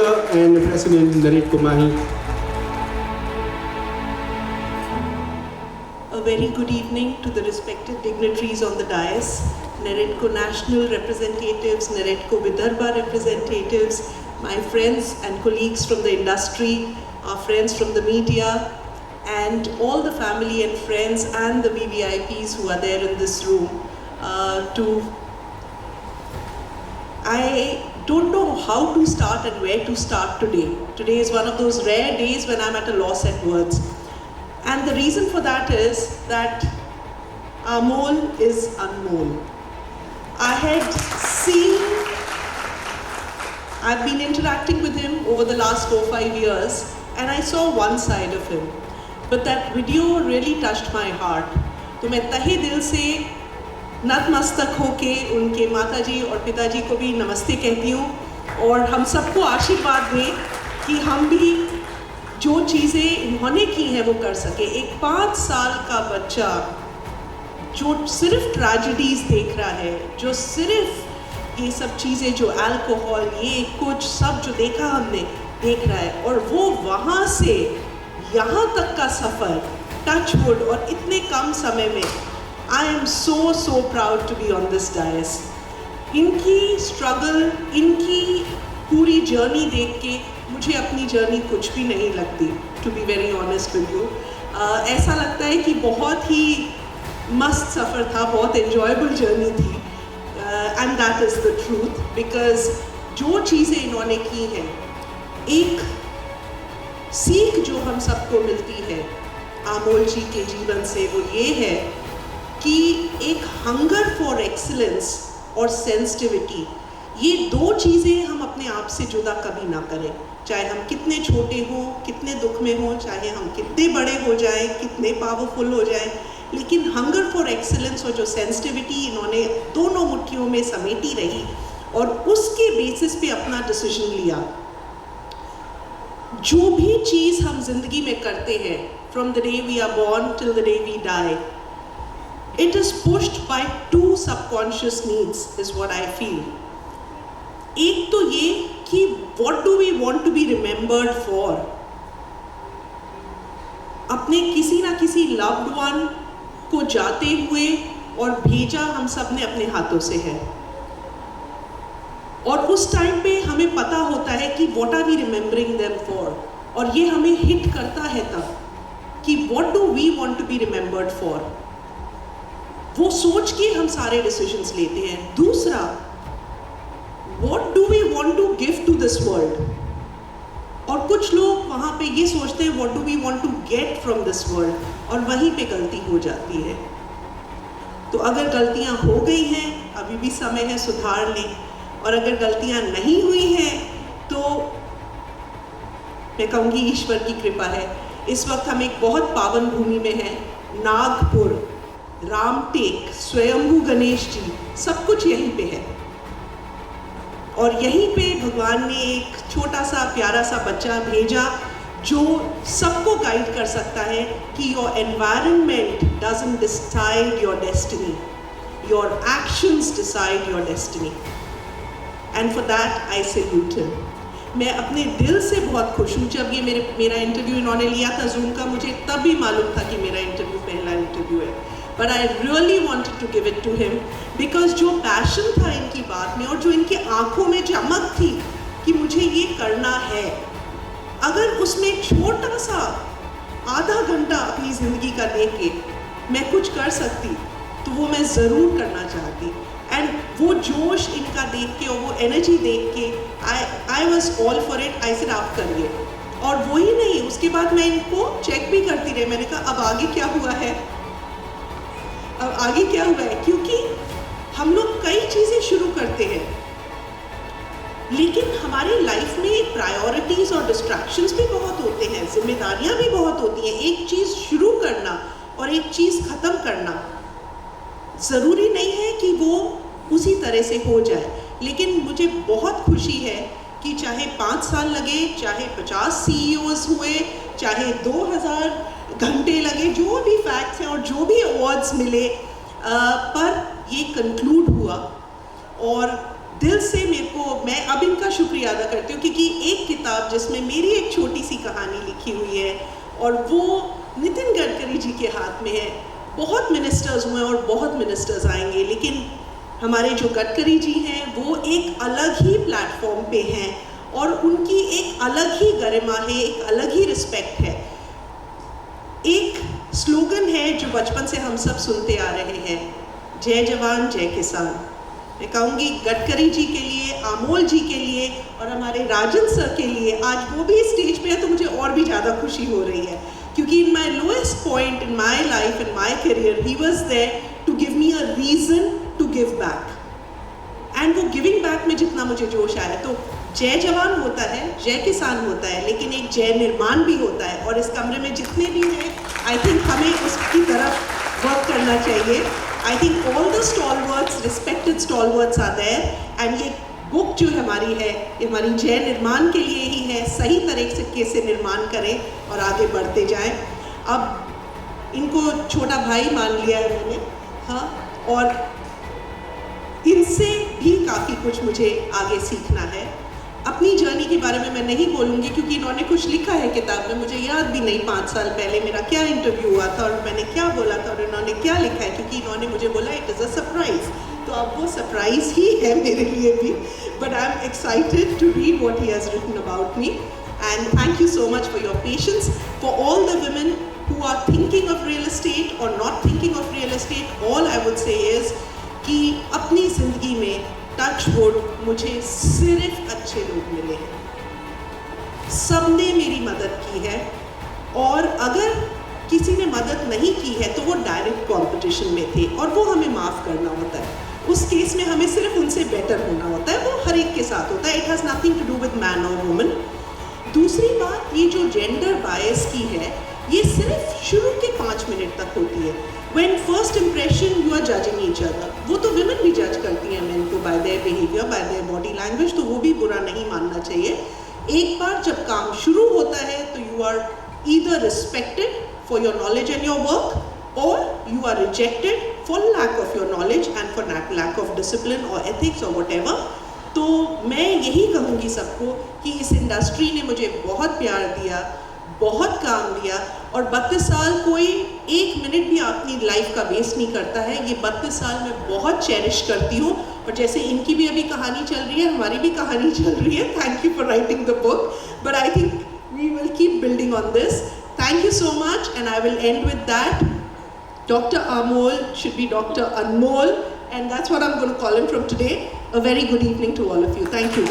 founder and President Naredko Mahi. A very good evening to the respected dignitaries on the dais, Naredko national representatives, Naredko Vidarbha representatives, my friends and colleagues from the industry, our friends from the media, and all the family and friends and the VVIPs who are there in this room. I don't know how to start and where to start today. Today is one of those rare days when I'm at a loss at words. And the reason for that is that Amol is Anmol. I've been interacting with him over the last 4-5 years, and I saw one side of him. But that video really touched my heart. तो मैं तहे दिल से नतमस्तक होके उनके माताजी और पिताजी को भी नमस्ते कहती हूँ और हम सबको आशीर्वाद दें कि हम भी जो चीज़ें इन्होंने की हैं वो कर सके। एक 5 साल का बच्चा जो सिर्फ ट्रेजेडीज़ देख रहा है, जो सिर्फ ये सब चीज़ें जो अल्कोहल ये कुछ सब जो देखा हमने देख रहा है, और वो वहाँ से यहाँ तक का सफ़र टच वुड और इतने कम समय में I am so proud to be on this dais. इनकी स्ट्रगल, इनकी पूरी जर्नी देख के मुझे अपनी जर्नी कुछ भी नहीं लगती, to be very honest with you. ऐसा लगता है कि बहुत ही मस्त सफ़र था, बहुत enjoyable जर्नी थी, and that is the truth, because जो चीज़ें इन्होंने की हैं, एक सीख जो हम सबको मिलती है आमोल जी के जीवन से वो ये है कि एक हंगर फॉर एक्सीलेंस और सेंसिटिविटी, ये 2 चीज़ें हम अपने आप से जुदा कभी ना करें। चाहे हम कितने छोटे हों, कितने दुख में हों, चाहे हम कितने बड़े हो जाएं, कितने पावरफुल हो जाएं, लेकिन हंगर फॉर एक्सीलेंस और जो सेंसिटिविटी इन्होंने दोनों मुट्ठियों में समेटी रही और उसके बेसिस पे अपना डिसीजन लिया। जो भी चीज़ हम जिंदगी में करते हैं, from the day we are born till the day we die, it is pushed by 2 subconscious needs is what I feel. एक तो ये कि what do we want to be remembered for? अपने किसी ना किसी loved one को जाते हुए और भेजा हम सब ने अपने हाथों से है, और उस टाइम पे हमें पता होता है कि what are we remembering them for, और ये हमें हिट करता है तब कि what do we want to be remembered for. वो सोच के हम सारे डिसीजंस लेते हैं। दूसरा, what do we want to give to this world? और कुछ लोग वहाँ पे ये सोचते हैं what do we want to get from this world, और वहीं पे गलती हो जाती है। तो अगर गलतियाँ हो गई हैं, अभी भी समय है सुधार लें, और अगर गलतियाँ नहीं हुई हैं तो मैं कहूँगी ईश्वर की कृपा है। इस वक्त हम एक बहुत पावन भूमि में हैं, नागपुर, रामटेक, स्वयंभू गणेश जी, सब कुछ यहीं पे है, और यहीं पे भगवान ने एक छोटा सा प्यारा सा बच्चा भेजा जो सबको गाइड कर सकता है कि your environment doesn't decide your destiny, your actions decide your destiny, and for that I salute him. मैं अपने दिल से बहुत खुश हूँ। जब ये मेरा इंटरव्यू इन्होंने लिया था जूम का, मुझे तब भी मालूम था कि मेरा इंटरव्यू पहला इंटरव्यू है, but I really wanted to give it to him because जो पैशन था इनकी बात में और जो इनकी आंखों में चमक थी कि मुझे ये करना है, अगर उसमें छोटा सा आधा घंटा अपनी ज़िंदगी का लेके मैं कुछ कर सकती तो वो मैं ज़रूर करना चाहती। एंड वो जोश इनका देख के और वो एनर्जी देख के I was all for it. I said आप करिए, और वही नहीं, उसके बाद मैं इनको चेक भी करती रही। मैंने कहा अब आगे क्या हुआ है, अब आगे क्या हुआ है, क्योंकि हम लोग कई चीज़ें शुरू करते हैं लेकिन हमारी लाइफ में प्रायोरिटीज़ और डिस्ट्रैक्शंस भी बहुत होते हैं, जिम्मेदारियां भी बहुत होती हैं। एक चीज़ शुरू करना और एक चीज़ ख़त्म करना ज़रूरी नहीं है कि वो उसी तरह से हो जाए, लेकिन मुझे बहुत खुशी है कि चाहे 5 साल लगे, चाहे 50 CEOs हुए, चाहे 2000 घंटे लगे, जो भी फैक्ट्स हैं और जो भी अवार्ड्स मिले, पर ये कंक्लूड हुआ और दिल से मेरे को, मैं अब इनका शुक्रिया अदा करती हूँ क्योंकि एक किताब जिसमें मेरी एक छोटी सी कहानी लिखी हुई है और वो नितिन गडकरी जी के हाथ में है। बहुत मिनिस्टर्स हुए और बहुत मिनिस्टर्स आएंगे, लेकिन हमारे जो गडकरी जी हैं वो एक अलग ही प्लेटफॉर्म पे हैं और उनकी एक अलग ही गरिमा है, एक अलग ही रिस्पेक्ट है। एक स्लोगन है जो बचपन से हम सब सुनते आ रहे हैं, जय जवान जय किसान। मैं कहूँगी गडकरी जी के लिए, अमोल जी के लिए और हमारे राजन सर के लिए, आज वो भी स्टेज पे है तो मुझे और भी ज़्यादा खुशी हो रही है क्योंकि in my lowest point in my life, in my career, he was there to give me a reason to give back. And वो गिविंग बैक में जितना मुझे जोश आया, तो जय जवान होता है, जय किसान होता है, लेकिन एक जय निर्माण भी होता है और इस कमरे में जितने भी हैं, आई थिंक हमें उसकी तरफ वर्क करना चाहिए। I think all the stalwarts, respected stalwarts are there, and ये बुक जो हमारी है, ये हमारी जय निर्माण के लिए ही है। सही तरीके से निर्माण करें और आगे बढ़ते जाएं। अब इनको छोटा भाई मान लिया है मैंने, हाँ, और इनसे भी काफ़ी कुछ मुझे आगे सीखना है। अपनी जर्नी के बारे में मैं नहीं बोलूँगी क्योंकि इन्होंने कुछ लिखा है किताब में, मुझे याद भी नहीं 5 साल पहले मेरा क्या इंटरव्यू हुआ था और मैंने क्या बोला था और इन्होंने क्या लिखा है, क्योंकि इन्होंने मुझे बोला इट इज़ अ सरप्राइज़। तो अब वो सरप्राइज़ ही है मेरे लिए भी, but I am excited to read what he has written about me. And thank you so much for your patience, for all the women who are thinking of real estate और not thinking of real estate. All I would say is कि अपनी ज़िंदगी में touch wood मुझे सिर्फ अच्छे लोग मिले हैं। सबने मेरी मदद की है और अगर किसी ने मदद नहीं की है तो वो डायरेक्ट कंपटीशन में थे और वो हमें माफ़ करना होता है। उस केस में हमें सिर्फ उनसे बेटर होना होता है, वो हर एक के साथ होता है। It has nothing to do with man और वुमन। दूसरी बात, ये जो जेंडर बायस की है, ये सिर्फ शुरू के 5 मिनट तक होती है। When first impression you are judging each other, वो तो women भी जज करती हैं men को by their behavior, by their body language, तो वो भी बुरा नहीं मानना चाहिए। एक बार जब काम शुरू होता है तो you are either respected for your knowledge and your work or you are rejected for lack of your knowledge and for lack of discipline or ethics or whatever। तो मैं यही कहूँगी सबको कि इस इंडस्ट्री ने मुझे बहुत प्यार दिया, बहुत काम दिया और 32 साल कोई 1 मिनट भी अपनी लाइफ का वेस्ट नहीं करता है। ये 32 साल मैं बहुत चेरिश करती हूँ और जैसे इनकी भी अभी कहानी चल रही है, हमारी भी कहानी चल रही है। Thank you for writing the book, but I think we will keep building on this. Thank you so much and I will end with that. Dr. Amol should be Dr. Anmol, and that's what I'm going to call him from today. A very good evening to all of you. Thank you.